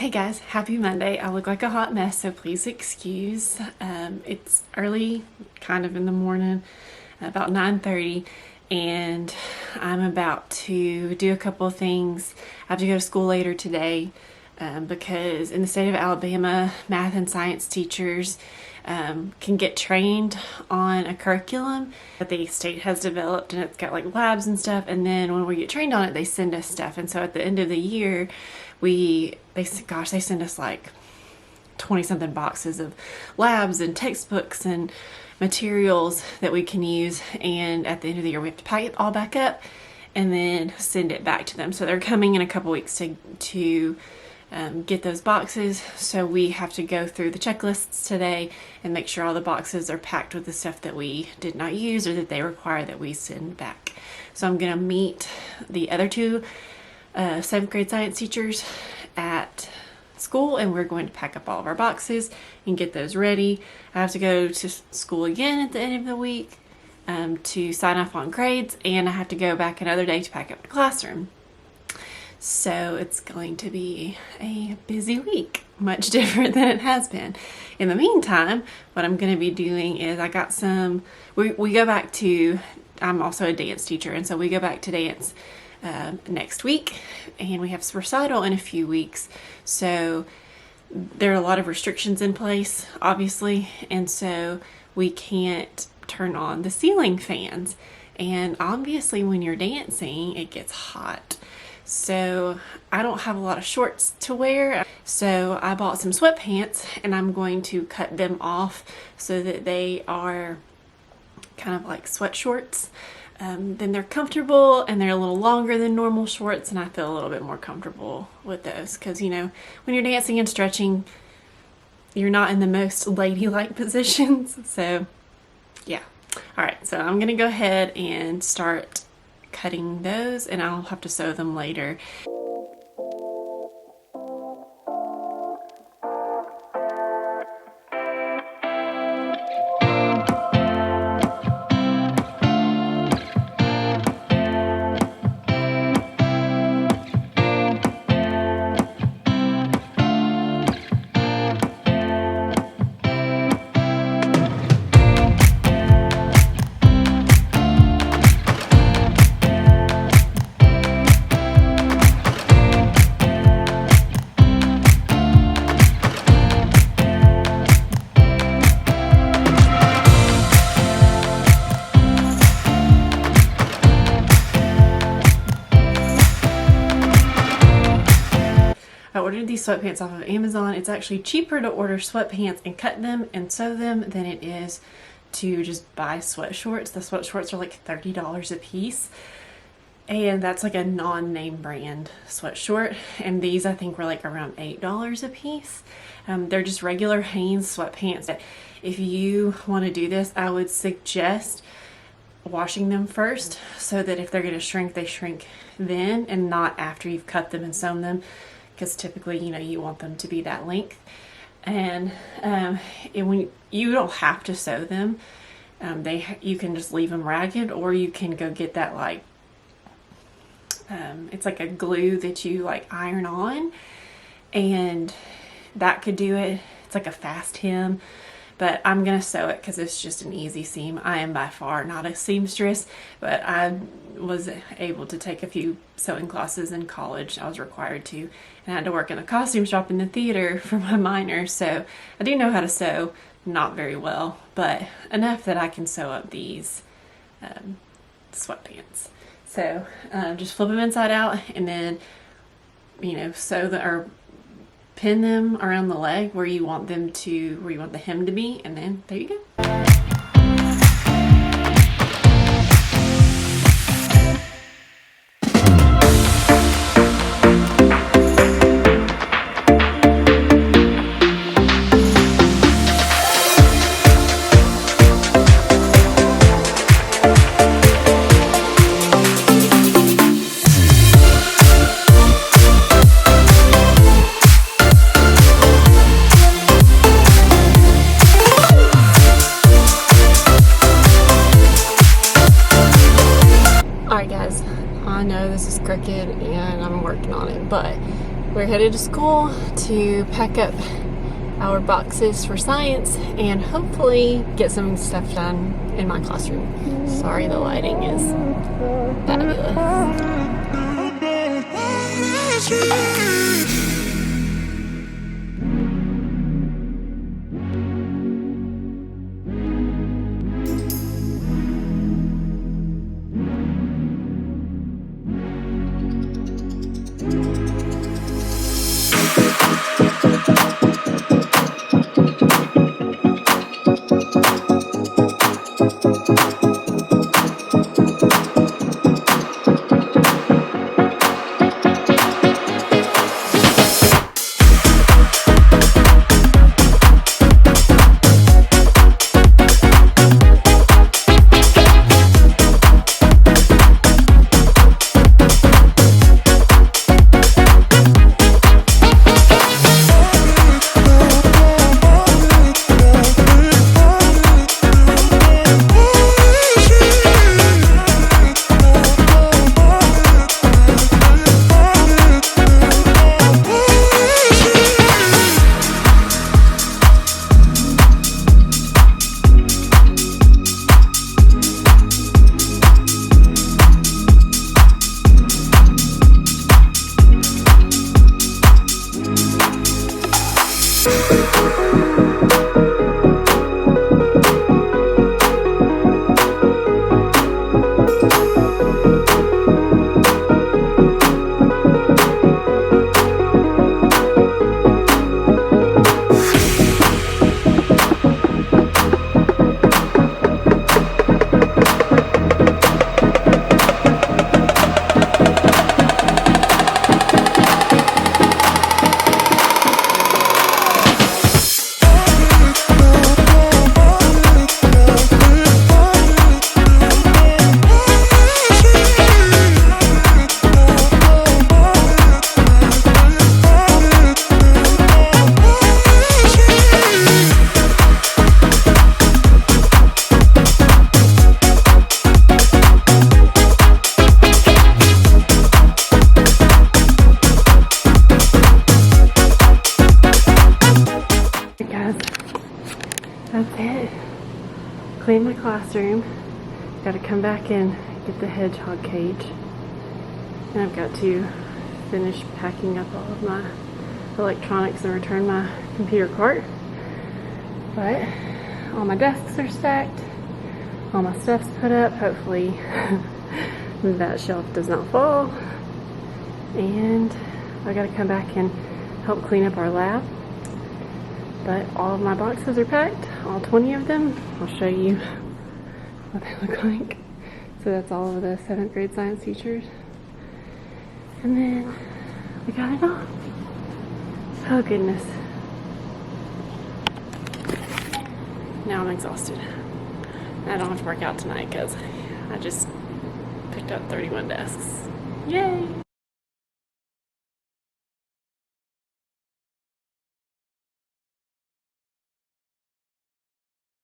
Hey guys, happy Monday. I look like a hot mess, so please excuse. It's early, kind of in the morning, about 9:30, and I'm about to do a couple of things. I have to go to school later today because in the state of Alabama, math and science teachers can get trained on a curriculum that the state has developed, and it's got like labs and stuff, and then when we get trained on it, they send us stuff. And so at the end of the year, they send us like 20 something boxes of labs and textbooks and materials that we can use, and at the end of the year we have to pack it all back up and then send it back to them. So they're coming in a couple weeks to get those boxes, so we have to go through the checklists today and make sure all the boxes are packed with the stuff that we did not use or that they require that we send back. So I'm gonna meet the other two 7th grade science teachers at school, and we're going to pack up all of our boxes and get those ready. I have to go to school again at the end of the week to sign off on grades, and I have to go back another day to pack up my classroom. So it's going to be a busy week, much different than it has been. In the meantime, what I'm going to be doing is we go back to, I'm also a dance teacher, and so we go back to dance next week, and we have recital in a few weeks. So there are a lot of restrictions in place, obviously, and so we can't turn on the ceiling fans. And obviously when you're dancing, it gets hot. So I don't have a lot of shorts to wear, so I bought some sweatpants, and I'm going to cut them off so that they are kind of like sweat shorts. Then they're comfortable, and they're a little longer than normal shorts, and I feel a little bit more comfortable with those because, you know, when you're dancing and stretching, you're not in the most ladylike positions. So yeah. All right, so I'm gonna go ahead and start cutting those, and I'll have to sew them later. I ordered these sweatpants off of Amazon. It's actually cheaper to order sweatpants and cut them and sew them than it is to just buy sweat shorts. The sweat shorts are like $30 a piece, and that's like a non-name brand sweat short, and these I think were like around $8 a piece. They're just regular Hanes sweatpants. If you want to do this, I would suggest washing them first so that if they're going to shrink, they shrink then and not after you've cut them and sewn them, because typically, you know, you want them to be that length. And when you don't have to sew them, you can just leave them ragged, or you can go get that like it's like a glue that you like iron on, and that could do it. It's like a fast hem, but I'm gonna sew it because it's just an easy seam. I am by far not a seamstress, but I was able to take a few sewing classes in college. I was required to, and I had to work in a costume shop in the theater for my minor, so I do know how to sew. Not very well, but enough that I can sew up these sweatpants. So just flip them inside out, and then, you know, or pin them around the leg where you want the hem to be, and then there you go. Alright guys, I know this is crooked and I'm working on it, but We're headed to school to pack up our boxes for science and hopefully get some stuff done in my classroom. Sorry, the lighting is fabulous. That's it. Clean my classroom. Got to come back and get the hedgehog cage. And I've got to finish packing up all of my electronics and return my computer cart. But all my desks are stacked. All my stuff's put up. Hopefully that shelf does not fall. And I got to come back and help clean up our lab. But all of my boxes are packed, all 20 of them. I'll show you what they look like. So that's all of the 7th grade science teachers. And then we got it all. Oh goodness. Now I'm exhausted. I don't have to work out tonight because I just picked up 31 desks. Yay!